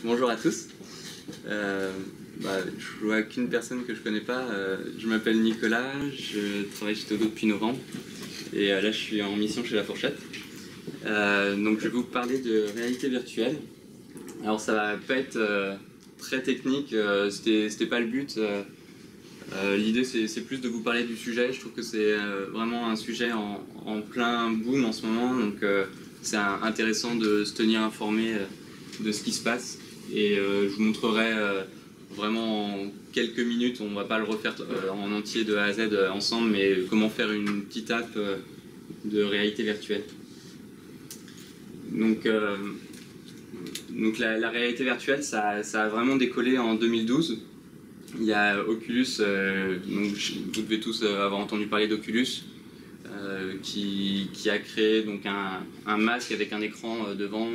Bonjour à tous. Je vois qu'une personne que je connais pas. Je m'appelle Nicolas, je travaille chez Todo depuis novembre et là je suis en mission chez La Fourchette. Donc je vais vous parler de réalité virtuelle. Alors ça va pas être très technique, c'était pas le but. L'idée c'est plus de vous parler du sujet. Je trouve que c'est vraiment un sujet en plein boom en ce moment, donc c'est intéressant de se tenir informé de ce qui se passe. Et je vous montrerai vraiment en quelques minutes, on va pas le refaire en entier de A à Z ensemble, mais comment faire une petite app de réalité virtuelle. Donc la réalité virtuelle, ça a vraiment décollé en 2012. Il y a Oculus, donc vous devez tous avoir entendu parler d'Oculus, qui a créé donc un masque avec un écran devant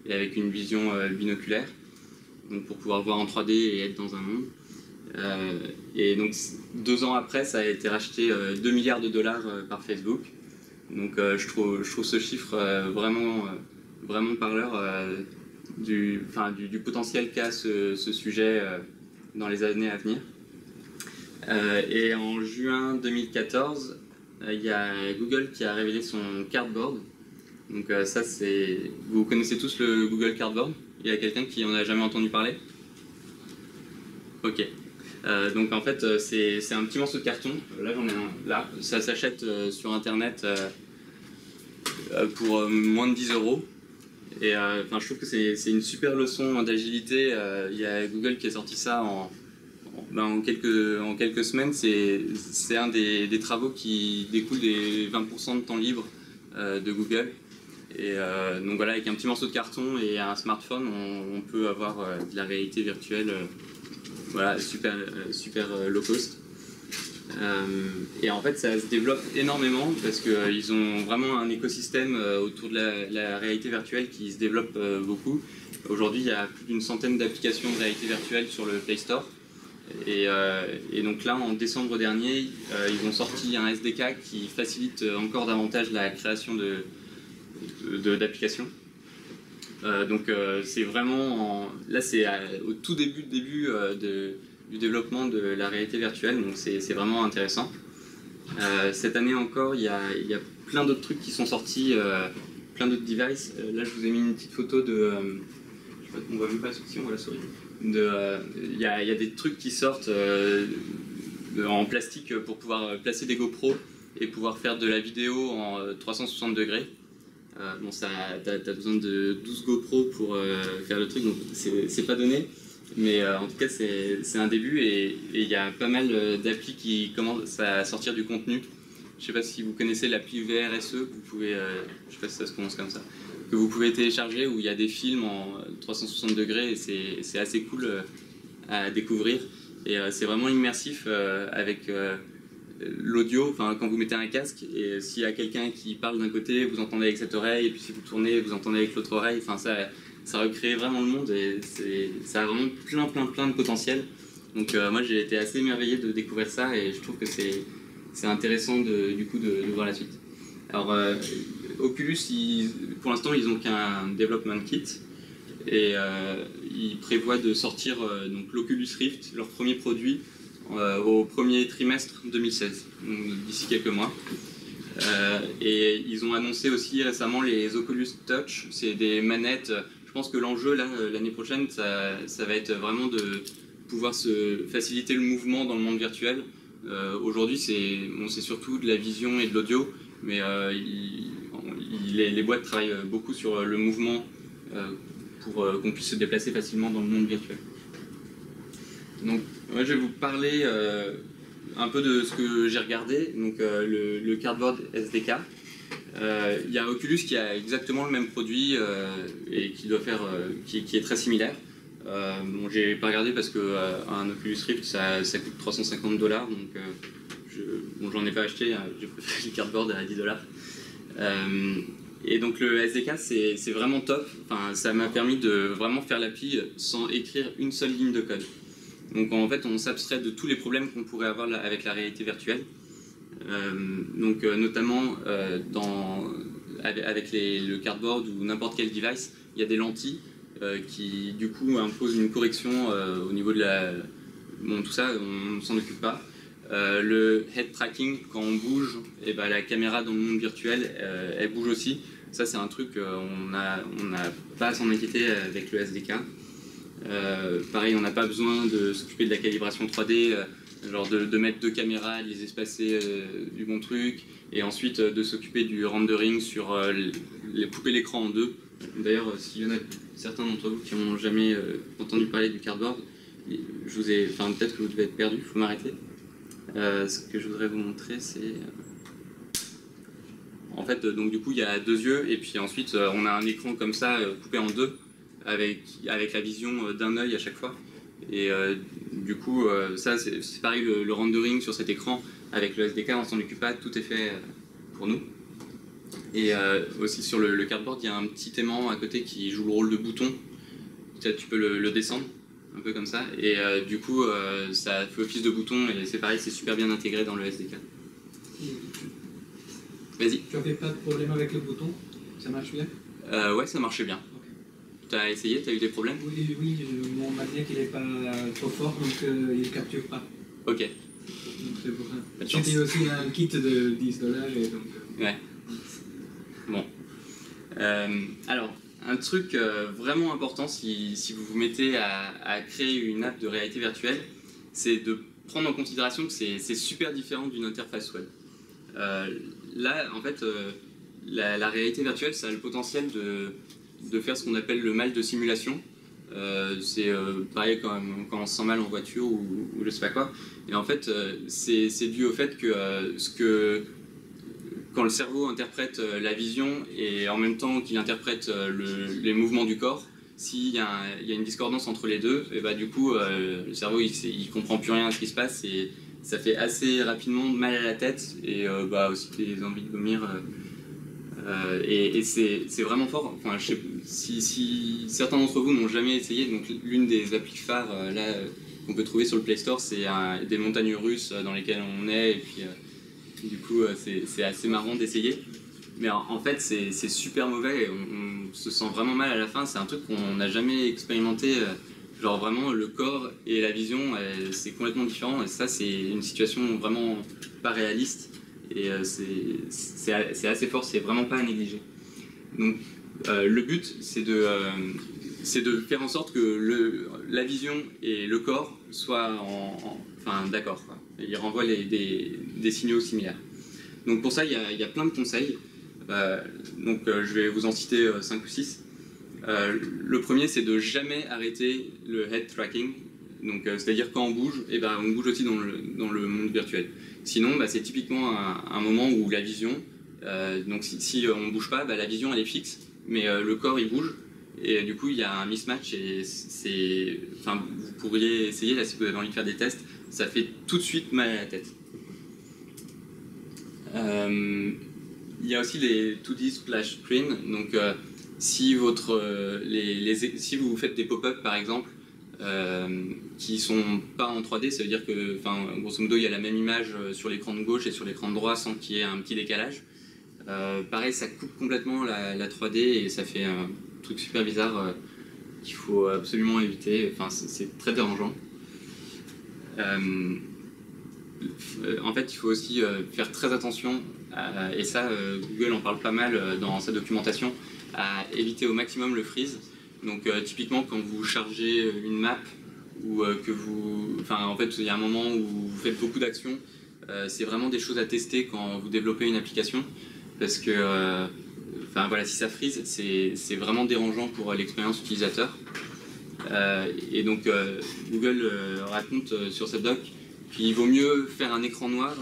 et avec une vision binoculaire, donc pour pouvoir voir en 3D et être dans un monde. Et donc 2 ans après, ça a été racheté 2 milliards de dollars par Facebook. Donc je trouve ce chiffre vraiment parleur du potentiel qu'a ce sujet dans les années à venir. Et en juin 2014, il y a Google qui a révélé son Cardboard. Donc ça c'est... Vous connaissez tous le Google Cardboard? Il y a quelqu'un qui en a jamais entendu parler? Ok. Donc en fait c'est un petit morceau de carton. Là j'en ai un là. Ça s'achète sur internet pour moins de 10 €. Et je trouve que c'est une super leçon d'agilité. Il y a Google qui a sorti ça en quelques semaines. C'est un des travaux qui découle des 20% de temps libre de Google. Et donc voilà, avec un petit morceau de carton et un smartphone, on peut avoir de la réalité virtuelle voilà, super low cost. Et en fait ça se développe énormément parce qu'ils ont vraiment un écosystème autour de la réalité virtuelle qui se développe beaucoup. Aujourd'hui il y a plus d'une centaine d'applications de réalité virtuelle sur le Play Store. Et donc là en décembre dernier ils ont sorti un SDK qui facilite encore davantage la création d'applications. Donc c'est vraiment là c'est au tout début du développement de la réalité virtuelle, donc c'est vraiment intéressant. Cette année encore, il y a plein d'autres trucs qui sont sortis, plein d'autres devices. Là, je vous ai mis une petite photo de... je sais pas, on voit même pas la souris, on voit la souris. Il y a des trucs qui sortent en plastique pour pouvoir placer des GoPro et pouvoir faire de la vidéo en 360 degrés. Bon, t'as besoin de 12 GoPro pour faire le truc, donc c'est pas donné. Mais en tout cas, c'est un début et il y a pas mal d'applis qui commencent à sortir du contenu. Je sais pas si vous connaissez l'appli VRSE, vous pouvez, je sais pas si ça se prononce comme ça, que vous pouvez télécharger où il y a des films en 360 degrés et c'est assez cool à découvrir. Et c'est vraiment immersif avec l'audio, enfin quand vous mettez un casque et s'il y a quelqu'un qui parle d'un côté, vous entendez avec cette oreille et puis si vous tournez, vous entendez avec l'autre oreille, enfin ça recrée vraiment le monde et ça a vraiment plein de potentiel. Donc moi j'ai été assez émerveillé de découvrir ça et je trouve que c'est intéressant de voir la suite. Alors Oculus, pour l'instant ils n'ont qu'un development kit et ils prévoient de sortir donc l'Oculus Rift, leur premier produit, au premier trimestre 2016, d'ici quelques mois. Et ils ont annoncé aussi récemment les Oculus Touch, c'est des manettes. Je pense que l'enjeu l'année prochaine, ça va être vraiment de pouvoir se faciliter le mouvement dans le monde virtuel. Aujourd'hui, c'est surtout de la vision et de l'audio, mais les boîtes travaillent beaucoup sur le mouvement pour qu'on puisse se déplacer facilement dans le monde virtuel. Donc, moi, je vais vous parler un peu de ce que j'ai regardé, donc le Cardboard SDK. Il y a Oculus qui a exactement le même produit et qui doit faire, qui est très similaire. Bon, j'ai pas regardé parce que un Oculus Rift ça coûte 350 $, donc j'en ai pas acheté, j'ai préféré le Cardboard à 10 $. Et donc le SDK c'est vraiment top. Enfin, ça m'a permis de vraiment faire l'appli sans écrire une seule ligne de code. Donc en fait on s'abstrait de tous les problèmes qu'on pourrait avoir avec la réalité virtuelle. Notamment avec le Cardboard ou n'importe quel device, il y a des lentilles qui du coup impose une correction au niveau de la... Bon, tout ça, on ne s'en occupe pas. Le head tracking, quand on bouge, et ben, la caméra dans le monde virtuel, elle bouge aussi. Ça, c'est un truc, on n'a pas à s'en inquiéter avec le SDK. Pareil, on n'a pas besoin de s'occuper de la calibration 3D, genre de mettre 2 caméras, de les espacer du bon truc, et ensuite de s'occuper du rendering sur couper l'écran en 2. D'ailleurs, s'il y en a certains d'entre vous qui n'ont jamais entendu parler du cardboard, peut-être que vous devez être perdu, il faut m'arrêter. Ce que je voudrais vous montrer, c'est... En fait, donc du coup, il y a 2 yeux, et puis ensuite, on a un écran comme ça, coupé en 2, avec la vision d'un œil à chaque fois. Et du coup, ça, c'est pareil, le rendering sur cet écran, avec le SDK, on s'en occupe pas, tout est fait pour nous. Et aussi sur le cardboard, il y a un petit aimant à côté qui joue le rôle de bouton. Tu peux le descendre, un peu comme ça, et du coup, ça fait office de bouton, et c'est pareil, c'est super bien intégré dans le SDK. Vas-y. Tu n'avais pas de problème avec le bouton? Ça marche bien? Ouais, ça marchait bien. Okay. Tu as essayé? Tu as eu des problèmes? Oui, mon magnet il n'est pas trop fort, donc il ne capture pas. Ok. Donc c'est pour ça. C'était aussi un kit de 10 $, et donc... Ouais. Bon. Alors, un truc vraiment important si vous vous mettez à créer une app de réalité virtuelle, c'est de prendre en considération que c'est super différent d'une interface web. Là, en fait, la réalité virtuelle, ça a le potentiel de faire ce qu'on appelle le mal de simulation. C'est pareil quand on se sent mal en voiture ou je sais pas quoi. Et en fait, c'est dû au fait que quand le cerveau interprète la vision et en même temps qu'il interprète les mouvements du corps, s'il y a une discordance entre les deux, et bah, du coup, le cerveau il comprend plus rien à ce qui se passe et ça fait assez rapidement mal à la tête et bah, aussi des envies de vomir. Et c'est vraiment fort. Enfin, si certains d'entre vous n'ont jamais essayé, donc l'une des applis phares qu'on peut trouver sur le Play Store, c'est des montagnes russes dans lesquelles on est, et puis du coup c'est assez marrant d'essayer. Mais en fait c'est super mauvais et on se sent vraiment mal à la fin. C'est un truc qu'on n'a jamais expérimenté. Genre vraiment le corps et la vision c'est complètement différent et ça c'est une situation vraiment pas réaliste et c'est assez fort, c'est vraiment pas à négliger. Donc le but c'est de faire en sorte que la vision et le corps soient d'accord, ils renvoient des signaux similaires. Donc pour ça il y a plein de conseils, je vais vous en citer 5 ou 6. Le premier, c'est de jamais arrêter le head tracking. Donc, c'est-à-dire quand on bouge, on bouge aussi dans le monde virtuel. Sinon, c'est typiquement un moment où la vision, donc si on ne bouge pas, la vision elle est fixe, mais le corps il bouge, et du coup il y a un mismatch, et vous pourriez essayer, là si vous avez envie de faire des tests, ça fait tout de suite mal à la tête. Il y a aussi les 2D splash screen, donc si vous faites des pop-up par exemple qui sont pas en 3D, ça veut dire que grosso modo il y a la même image sur l'écran de gauche et sur l'écran de droite sans qu'il y ait un petit décalage. Pareil, ça coupe complètement la 3D et ça fait un truc super bizarre qu'il faut absolument éviter. Enfin, c'est très dérangeant. En fait, il faut aussi faire très attention, et ça, Google en parle pas mal dans sa documentation, à éviter au maximum le freeze. Donc, typiquement, quand vous chargez une map ou en fait, il y a un moment où vous faites beaucoup d'actions, c'est vraiment des choses à tester quand vous développez une application, parce que, si ça freeze, c'est vraiment dérangeant pour l'expérience utilisateur. Et donc, Google raconte sur sa doc qu'il vaut mieux faire un écran noir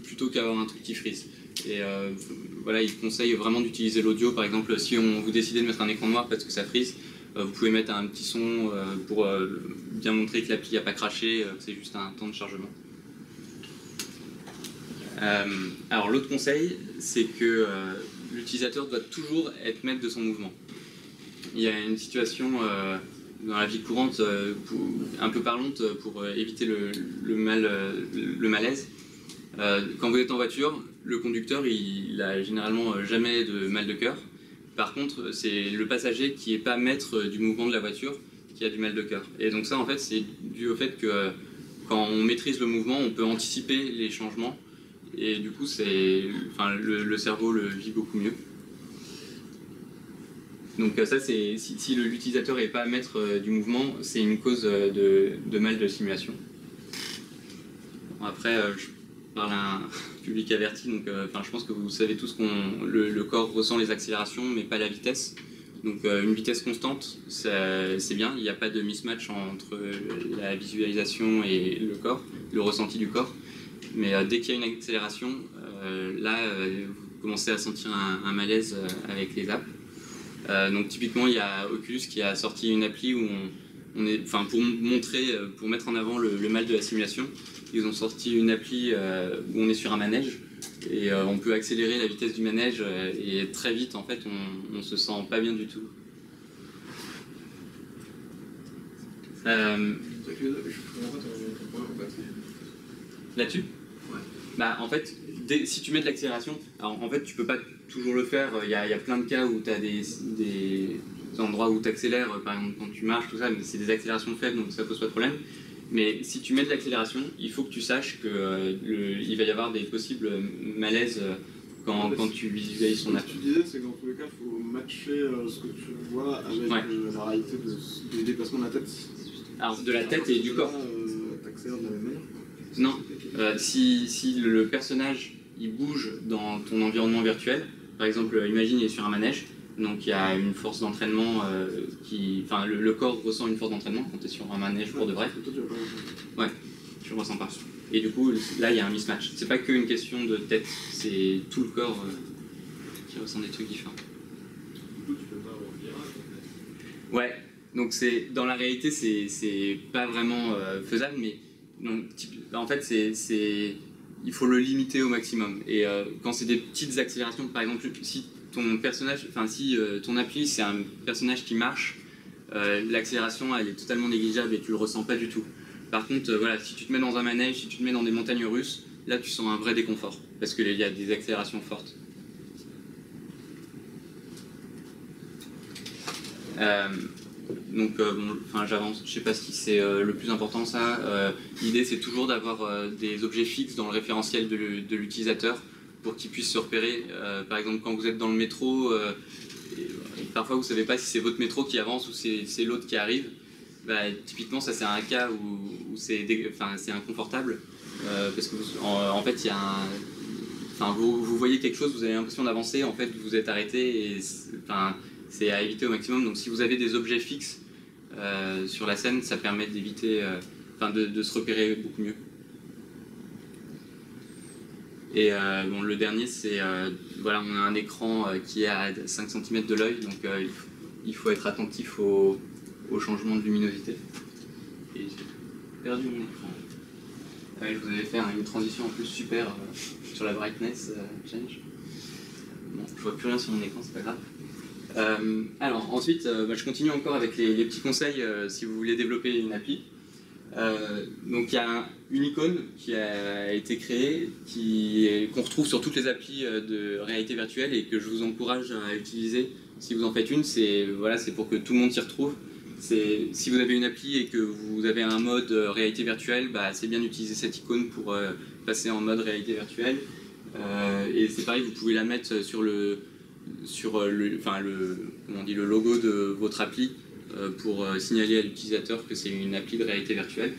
plutôt qu'avoir un truc qui frise. Et il conseille vraiment d'utiliser l'audio. Par exemple, si vous décidez de mettre un écran noir parce que ça frise, vous pouvez mettre un petit son pour bien montrer que l'appli n'a pas craché, c'est juste un temps de chargement. Alors l'autre conseil, c'est que l'utilisateur doit toujours être maître de son mouvement. Il y a une situation dans la vie courante un peu parlante pour éviter le malaise. Quand vous êtes en voiture, le conducteur il a généralement jamais de mal de cœur, Par contre, c'est le passager qui n'est pas maître du mouvement de la voiture qui a du mal de cœur. Et donc ça, en fait, c'est dû au fait que quand on maîtrise le mouvement, on peut anticiper les changements. Et du coup, le cerveau le vit beaucoup mieux. Donc ça, si l'utilisateur n'est pas maître du mouvement, c'est une cause de mal de simulation. Bon, après, je parle à un public averti, donc je pense que vous savez tous le corps ressent les accélérations, mais pas la vitesse. Donc une vitesse constante, c'est bien, il n'y a pas de mismatch entre la visualisation et le corps, le ressenti du corps. Mais dès qu'il y a une accélération, vous commencez à sentir un malaise avec les apps. Donc typiquement, il y a Oculus qui a sorti une appli où pour mettre en avant le mal de la simulation, ils ont sorti une appli où on est sur un manège et on peut accélérer la vitesse du manège et très vite en fait on se sent pas bien du tout. Là-dessus ? Bah, en fait, si tu mets de l'accélération, alors en fait tu peux pas toujours le faire, il y a plein de cas où tu as des endroits où tu accélères, par exemple quand tu marches, tout ça, mais c'est des accélérations faibles donc ça pose pas de problème. Mais si tu mets de l'accélération, il faut que tu saches qu'il va y avoir des possibles malaises quand tu visualises ton app. Ce que tu disais, c'est que dans tous les cas, il faut matcher ce que tu vois avec la réalité du déplacement de la tête. Alors de la tête et du corps. T'accélères de la même manière ? Non, si le personnage il bouge dans ton environnement virtuel, par exemple, imagine il est sur un manège, donc il y a une force d'entraînement le corps ressent une force d'entraînement quand tu es sur un manège pour de vrai. Ouais, tu le ressens pas. Et du coup, là il y a un mismatch. C'est pas qu'une question de tête, c'est tout le corps qui ressent des trucs différents. Du coup, tu peux pas avoir un virage en fait. Ouais, donc dans la réalité c'est pas vraiment faisable, mais donc, en fait il faut le limiter au maximum. Et quand c'est des petites accélérations, par exemple, si ton personnage, si ton appli c'est un personnage qui marche, l'accélération elle est totalement négligeable et tu le ressens pas du tout. Par contre, si tu te mets dans un manège, si tu te mets dans des montagnes russes, là tu sens un vrai déconfort parce qu'il y a des accélérations fortes. Donc j'avance, je sais pas si c'est le plus important ça. L'idée c'est toujours d'avoir des objets fixes dans le référentiel de l'utilisateur pour qu'il puisse se repérer. Par exemple quand vous êtes dans le métro, parfois vous savez pas si c'est votre métro qui avance ou c'est l'autre qui arrive. Typiquement ça c'est un cas où c'est inconfortable parce que en fait il y a vous voyez quelque chose, vous avez l'impression d'avancer, en fait vous êtes arrêté et c'est à éviter au maximum. Donc si vous avez des objets fixes sur la scène, ça permet d'éviter, de se repérer beaucoup mieux. Et le dernier, c'est on a un écran qui est à 5 cm de l'œil, donc il faut être attentif au changement de luminosité. Et j'ai perdu mon écran. Je vous avais fait une transition en plus super sur la brightness change. Bon, je vois plus rien sur mon écran, c'est pas grave. Alors ensuite, je continue encore avec les petits conseils si vous voulez développer une appli. Donc il y a une icône qui a été créée, qu'on retrouve sur toutes les applis de réalité virtuelle et que je vous encourage à utiliser si vous en faites une. C'est pour que tout le monde s'y retrouve. Si vous avez une appli et que vous avez un mode réalité virtuelle, c'est bien d'utiliser cette icône pour passer en mode réalité virtuelle. Et c'est pareil, vous pouvez la mettre sur le logo de votre appli pour signaler à l'utilisateur que c'est une appli de réalité virtuelle.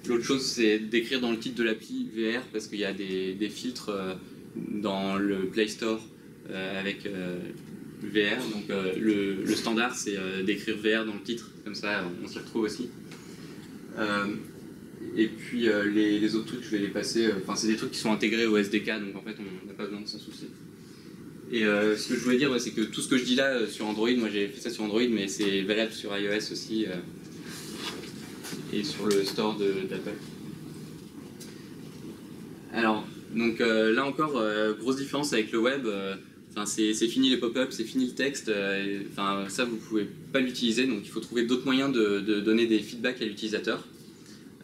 L'autre chose, c'est d'écrire dans le titre de l'appli VR parce qu'il y a des filtres dans le Play Store avec VR. Donc le standard, c'est d'écrire VR dans le titre, comme ça on s'y retrouve aussi. Et puis les autres trucs, je vais les passer. C'est des trucs qui sont intégrés au SDK, donc en fait on n'a pas besoin de s'en soucier. Et ce que je voulais dire, c'est que tout ce que je dis là sur Android, moi j'ai fait ça sur Android, mais c'est valable sur iOS aussi et sur le store d'Apple. Alors, donc là encore, grosse différence avec le web. C'est fini les pop-ups, c'est fini le texte. Ça vous pouvez pas l'utiliser, donc il faut trouver d'autres moyens de donner des feedbacks à l'utilisateur.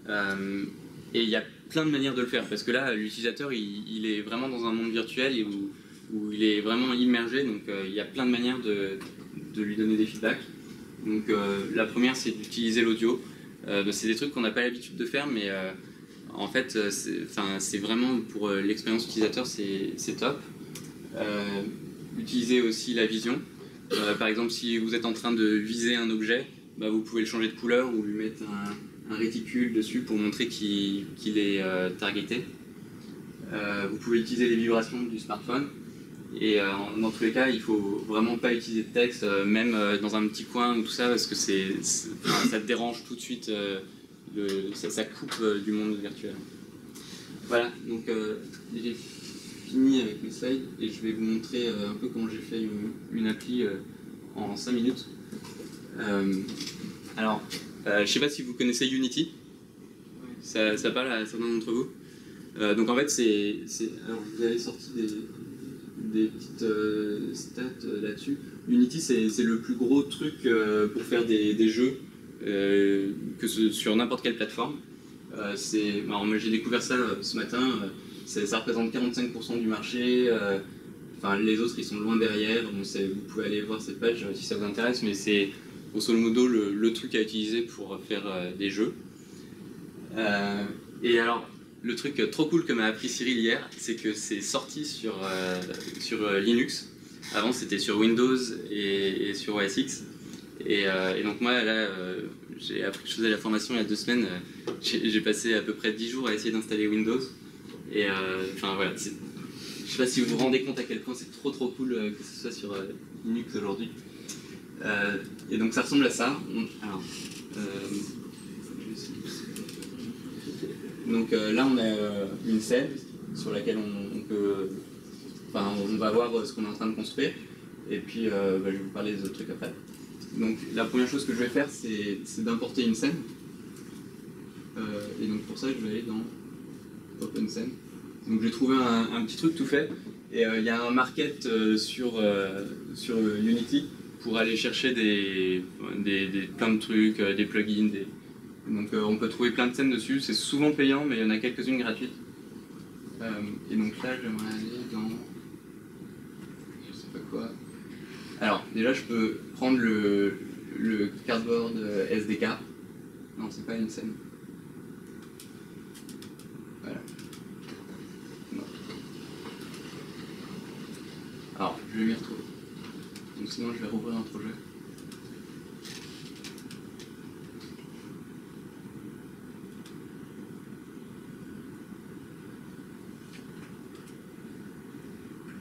Et il y a plein de manières de le faire, parce que là, l'utilisateur, il est vraiment dans un monde virtuel et où où il est vraiment immergé, donc il y a plein de manières de lui donner des feedbacks. Donc la première, c'est d'utiliser l'audio. C'est des trucs qu'on n'a pas l'habitude de faire, mais en fait, c'est vraiment pour l'expérience utilisateur, c'est top. Utiliser aussi la vision. Par exemple, si vous êtes en train de viser un objet, bah, vous pouvez le changer de couleur ou lui mettre un réticule dessus pour montrer qu'il est targeté. Vous pouvez utiliser les vibrations du smartphone. Et dans tous les cas, il faut vraiment pas utiliser de texte, même dans un petit coin ou tout ça, parce que ça te dérange tout de suite, ça coupe du monde virtuel. Voilà, donc j'ai fini avec mes slides et je vais vous montrer un peu comment j'ai fait une appli en 5 minutes. Alors, je sais pas si vous connaissez Unity. Ça parle à certains d'entre vous. Donc en fait, alors vous avez sorti des petites stats là-dessus. Unity, c'est le plus gros truc pour faire des jeux sur n'importe quelle plateforme. Alors moi j'ai découvert ça ce matin. Ça représente 45% du marché. Enfin, les autres ils sont loin derrière. Donc vous pouvez aller voir cette page si ça vous intéresse, mais c'est grosso modo le truc à utiliser pour faire des jeux. Et alors, le truc trop cool que m'a appris Cyril hier, c'est que c'est sorti sur Linux. Avant, c'était sur Windows et sur OS X. Et donc moi, là, j'ai appris que je faisais la formation il y a 2 semaines. J'ai passé à peu près 10 jours à essayer d'installer Windows. Et enfin voilà, je sais pas si vous vous rendez compte à quel point c'est trop cool que ce soit sur Linux aujourd'hui. Et donc ça ressemble à ça. Alors, donc là on a une scène sur laquelle on va voir ce qu'on est en train de construire et puis je vais vous parler des autres trucs après. Donc la première chose que je vais faire c'est d'importer une scène et donc pour ça je vais aller dans Open Scene. Donc j'ai trouvé un petit truc tout fait et il y a un market sur Unity pour aller chercher plein de trucs, des plugins, donc on peut trouver plein de scènes dessus, c'est souvent payant mais il y en a quelques-unes gratuites. Et donc là j'aimerais aller dans... je sais pas quoi. Alors déjà je peux prendre le cardboard SDK. Non, c'est pas une scène. Voilà. Non. Alors je vais m'y retrouver. Donc sinon je vais rouvrir un projet.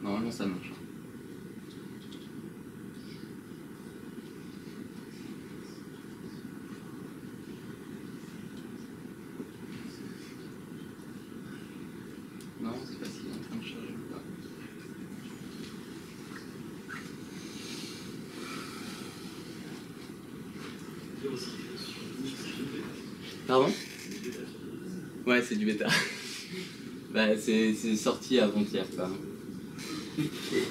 Normalement ça marche. Non, c'est pas s'il est en train de charger ou pas. Pardon? Ouais, c'est du bêta. Bah, c'est sorti avant-hier, quoi.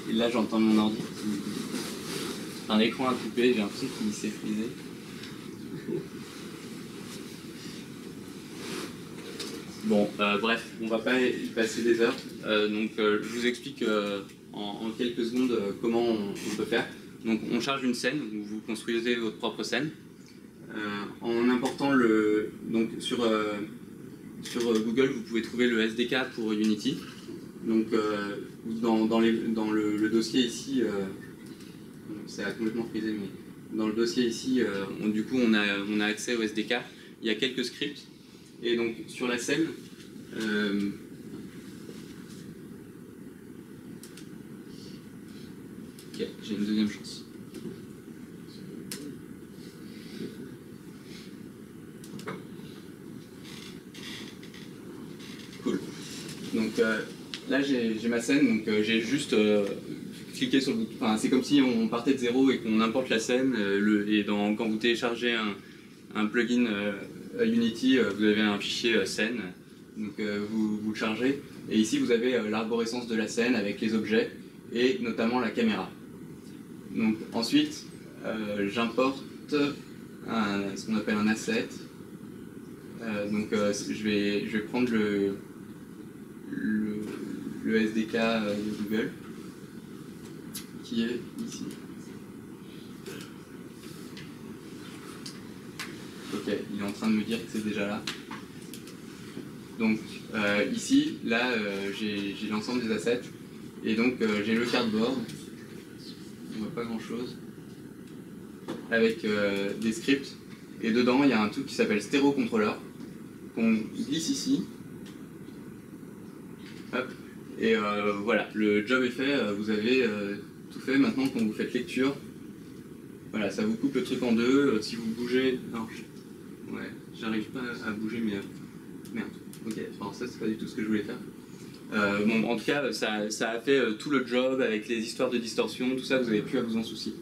Et là, j'entends mon ordi. Un écran à couper, j'ai l'impression qu'il s'est frisé. Bon, bref, on va pas y passer des heures. Donc, je vous explique en quelques secondes comment on peut faire. Donc, on charge une scène, où vous construisez votre propre scène. En important donc sur Google, vous pouvez trouver le SDK pour Unity. Donc, dans le dossier ici, ça a complètement frisé, mais dans le dossier ici, du coup, on a accès au SDK. Il y a quelques scripts. Et donc, sur la scène, ok, j'ai une deuxième chance. Cool. Donc là, j'ai ma scène, donc j'ai juste cliqué sur le bouton. Enfin, c'est comme si on partait de zéro et qu'on importe la scène. Quand vous téléchargez un plugin Unity, vous avez un fichier scène, donc vous le chargez. Et ici, vous avez l'arborescence de la scène avec les objets et notamment la caméra. Donc ensuite, j'importe ce qu'on appelle un asset. Donc je vais prendre le SDK de Google. qui est ici. Ok, il est en train de me dire que c'est déjà là. Donc ici, là, j'ai l'ensemble des assets. Et donc j'ai le cardboard. On voit pas grand chose. Avec des scripts. Et dedans, il y a un truc qui s'appelle Stereo Controller. Qu'on glisse ici. Hop. Et voilà, le job est fait. Vous avez tout fait. Maintenant, quand vous faites lecture, voilà, ça vous coupe le truc en deux. Si vous bougez... Non, ouais, j'arrive pas à bouger, mais... Merde. Ok, alors ça, c'est pas du tout ce que je voulais faire. Bon, en tout cas, ça a fait tout le job avec les histoires de distorsion, tout ça, vous n'avez plus à vous en soucier.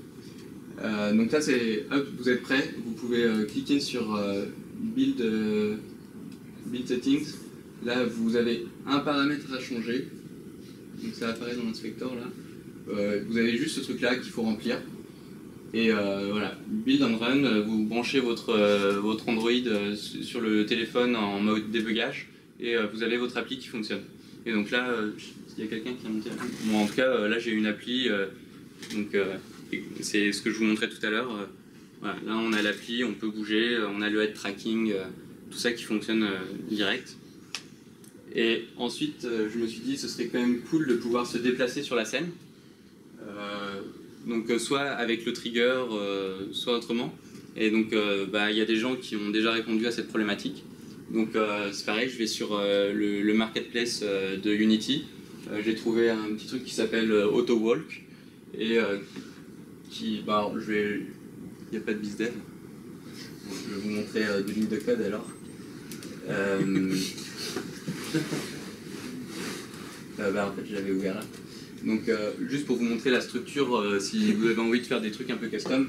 Donc là, c'est... Hop, vous êtes prêts. Vous pouvez cliquer sur Build Settings. Là, vous avez un paramètre à changer. Donc ça apparaît dans l'inspecteur, là. Vous avez juste ce truc-là qu'il faut remplir. Et voilà, Build and Run, vous branchez votre Android sur le téléphone en mode débugage. Et vous avez votre appli qui fonctionne. Et donc là, il y a quelqu'un qui a monté l'appli. Bon, en tout cas, là j'ai une appli, donc c'est ce que je vous montrais tout à l'heure. Voilà, là on a l'appli, on peut bouger, on a le head tracking, tout ça qui fonctionne direct. Et ensuite, je me suis dit ce serait quand même cool de pouvoir se déplacer sur la scène. Donc soit avec le trigger, soit autrement. Et donc il y a des gens qui ont déjà répondu à cette problématique. Donc c'est pareil, je vais sur le marketplace de Unity. J'ai trouvé un petit truc qui s'appelle AutoWalk et qui, il n'y a pas de bizdev. Je vais vous montrer deux lignes de code alors. En fait, je l'avais ouvert là. Donc juste pour vous montrer la structure, si vous avez envie de faire des trucs un peu custom,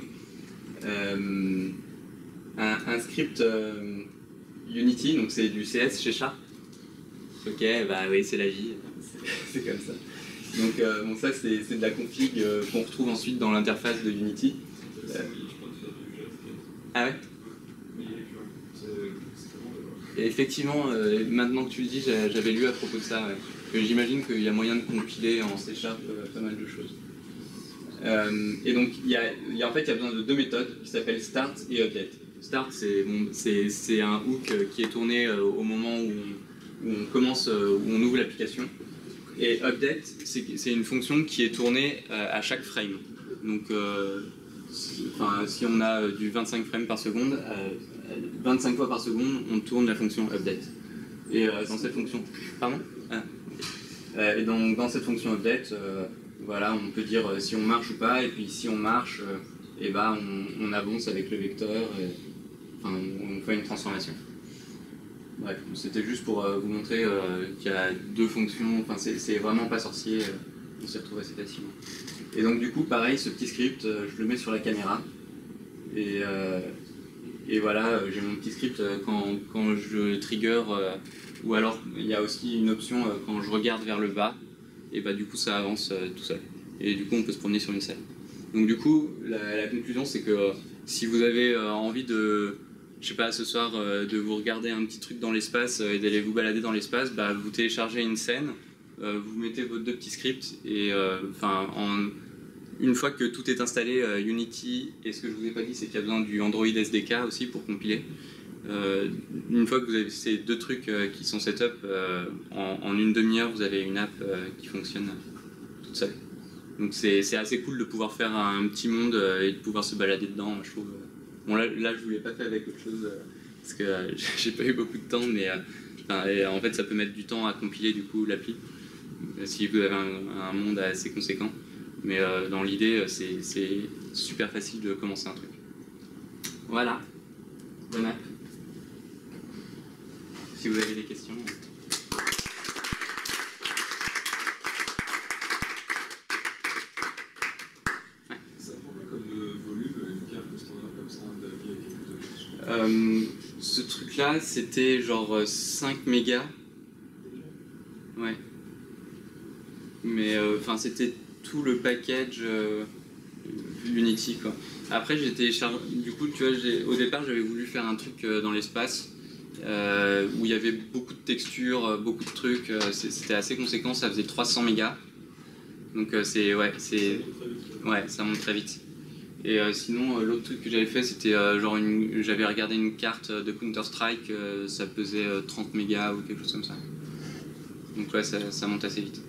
un script Unity, donc c'est du CS chez Sharp. Ok, oui, c'est la vie, c'est comme ça. Donc bon, ça c'est de la config qu'on retrouve ensuite dans l'interface de Unity. Ah ouais. Et effectivement, maintenant que tu le dis, j'avais lu à propos de ça, ouais, que j'imagine qu'il y a moyen de compiler en C# pas mal de choses. Et donc il y a besoin de deux méthodes qui s'appellent start et update. Start, c'est un hook qui est tourné au moment où on ouvre l'application. Et update, c'est une fonction qui est tournée à chaque frame. Donc, si on a du 25 frames par seconde, 25 fois par seconde, on tourne la fonction update. Et dans cette fonction... Pardon ? Et donc, dans cette fonction update, voilà, on peut dire si on marche ou pas, et puis si on marche, on avance avec le vecteur, on fait une transformation. Bref, c'était juste pour vous montrer qu'il y a deux fonctions, c'est vraiment pas sorcier, on s'y retrouve assez facilement. Et donc du coup, pareil, ce petit script, je le mets sur la caméra, et voilà, j'ai mon petit script quand je trigger, ou alors il y a aussi une option quand je regarde vers le bas, et du coup ça avance tout seul. Et du coup on peut se promener sur une scène. Donc du coup, la conclusion c'est que si vous avez envie de, je sais pas, ce soir, de vous regarder un petit truc dans l'espace et d'aller vous balader dans l'espace, vous téléchargez une scène, vous mettez vos deux petits scripts et une fois que tout est installé, Unity, et ce que je vous ai pas dit, c'est qu'il y a besoin du Android SDK aussi pour compiler. Une fois que vous avez ces deux trucs qui sont setup, en une demi-heure, vous avez une app qui fonctionne toute seule. Donc c'est assez cool de pouvoir faire un petit monde et de pouvoir se balader dedans, je trouve. Bon là je vous l'ai pas fait avec autre chose parce que j'ai pas eu beaucoup de temps, mais en fait ça peut mettre du temps à compiler du coup l'appli si vous avez un monde assez conséquent. Mais dans l'idée c'est super facile de commencer un truc. Voilà, bonne app. Si vous avez des questions. Ce truc là c'était genre 5 mégas. Ouais. Mais c'était tout le package Unity quoi. Après j'ai téléchargé, du coup tu vois, au départ j'avais voulu faire un truc dans l'espace où il y avait beaucoup de textures, beaucoup de trucs, c'était assez conséquent, ça faisait 300 mégas. Donc ça monte très vite. Et sinon, l'autre truc que j'avais fait, c'était j'avais regardé une carte de Counter-Strike, ça pesait 30 mégas ou quelque chose comme ça. Donc ouais, ça monte assez vite.